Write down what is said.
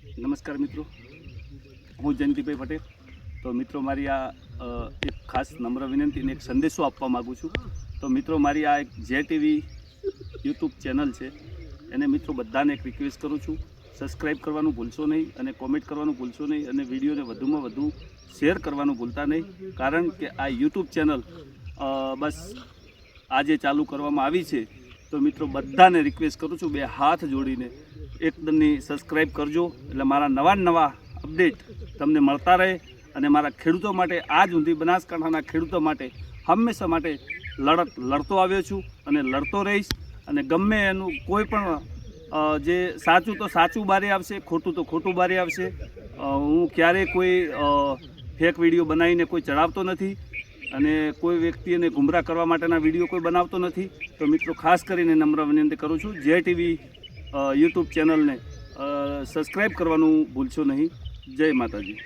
નમસ્કાર મિત્રો, હું જયંતિભાઈ પટેલ. તો મિત્રો, મારી આ એક ખાસ નમ્ર વિનંતી અને એક સંદેશો આપવા માગું છું. તો મિત્રો, મારી આ એક જે ટીવી યુટ્યુબ ચેનલ છે એને મિત્રો બધાને એક રિક્વેસ્ટ કરું છું, સબસ્ક્રાઈબ કરવાનું ભૂલશો નહીં અને કોમેન્ટ કરવાનું ભૂલશો નહીં અને વિડીયોને વધુમાં વધુ શેર કરવાનું ભૂલતા નહીં. કારણ કે આ યુટ્યુબ ચેનલ બસ આજે ચાલુ કરવામાં આવી છે. તો મિત્રો, બધાને રિક્વેસ્ટ કરું છું, બે હાથ જોડીને એકદમની સબસ્ક્રાઈબ કરજો, એટલે મારા નવા અપડેટ તમને મળતા રહે. અને મારા ખેડૂતો માટે, આજ સુધી બનાસકાંઠાના ખેડૂતો માટે હંમેશા માટે લડતો આવ્યો છું અને લડતો રહીશ. અને ગમે એનું કોઈ પણ જે સાચું તો સાચું બારે આવશે, ખોટું તો ખોટું બારે આવશે. હું ક્યારેય કોઈ ફેક વિડીયો બનાવીને કોઈ ચડાવતો નથી અને કોઈ વ્યક્તિને ગુમરાહ કરવા માટેના વિડીયો કોઈ બનાવતો નથી. તો મિત્રો, ખાસ કરીને નમ્ર વિનંતી કરું છું, જે ટીવી યુટ્યુબ ચેનલને સબસ્ક્રાઈબ કરવાનું ભૂલશો નહીં. જય માતાજી.